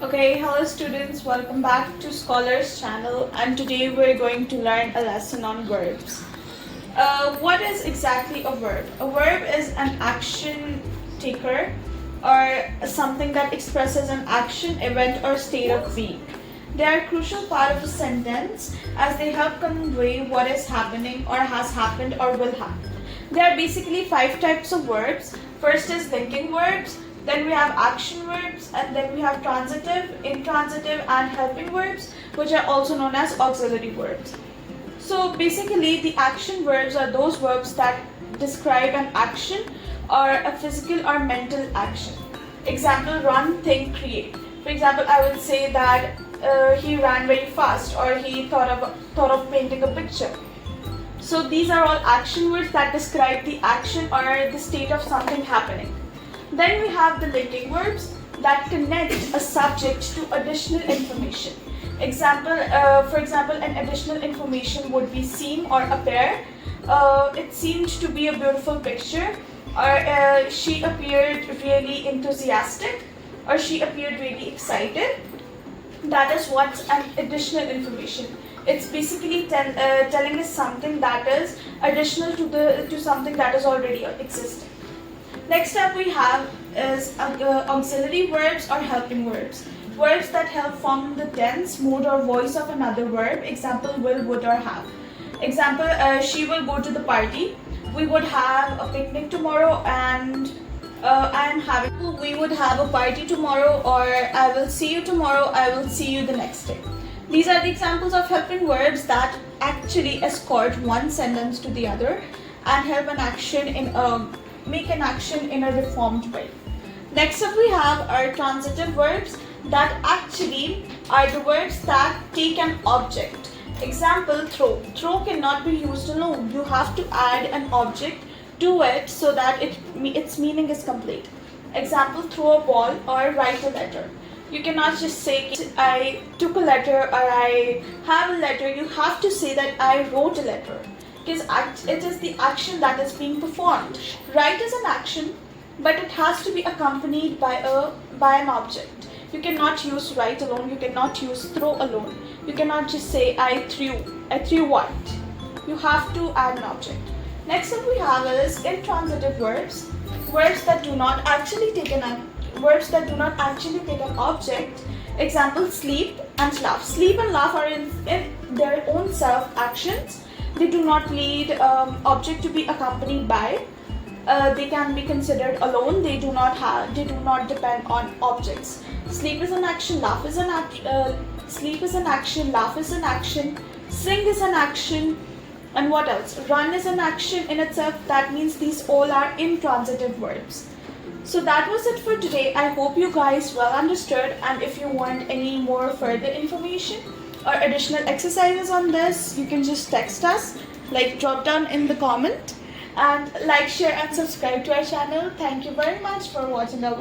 Okay, hello students, welcome back to Scholars channel, and today we're going to learn a lesson on verbs. What is exactly a verb? A verb is an action taker or something that expresses an action, event or state of being. They are a crucial part of a sentence as they help convey what is happening or has happened or will happen. There are basically 5 types of verbs. First is linking verbs, then we have action verbs, and then we have transitive, intransitive and helping verbs, which are also known as auxiliary verbs. So basically the action verbs are those verbs that describe an action or a physical or mental action. Example, run, think, create. For example, I would say that he ran very fast, or he thought of painting a picture. So these are all action words that describe the action or the state of something happening. Then we have the linking verbs that connect a subject to additional information. For example, an additional information would be seem or appear. It seemed to be a beautiful picture, or she appeared really enthusiastic, or she appeared really excited. That is what's an additional information. It's basically telling us something that is additional to something that is already existing. Next up we have is auxiliary verbs or helping verbs. Verbs that help form the tense, mood or voice of another verb. Example, will, would or have. Example, she will go to the party. We would have a picnic tomorrow, and we would have a party tomorrow, or I will see you tomorrow, I will see you the next day. These are the examples of helping verbs that actually escort one sentence to the other and help make an action in a reformed way. Next up we have our transitive verbs that actually are the verbs that take an object. Example, throw. Throw cannot be used alone. You have to add an object to it so that its meaning is complete. Example, throw a ball or write a letter. You cannot just say I took a letter or I have a letter. You have to say that I wrote a letter, because it is the action that is being performed. Write is an action, but it has to be accompanied by an object. You cannot use write alone, you cannot use throw alone. You cannot just say I threw what. You have to add an object. Next up we have is intransitive verbs, verbs that do not actually take an object. Example, sleep and laugh. Sleep and laugh are in their own self actions. They do not need object to be accompanied by. They can be considered alone. They do not depend on objects. Sleep is an action, laugh is an sleep is an action, laugh is an action, sing is an action, and what else? Run is an action in itself. That means these all are intransitive verbs. So that was it for today. I hope you guys well understood, and if you want any more further information or additional exercises on this, you can just text us, like drop down in the comment, and like, share and subscribe to our channel. Thank you very much for watching our video.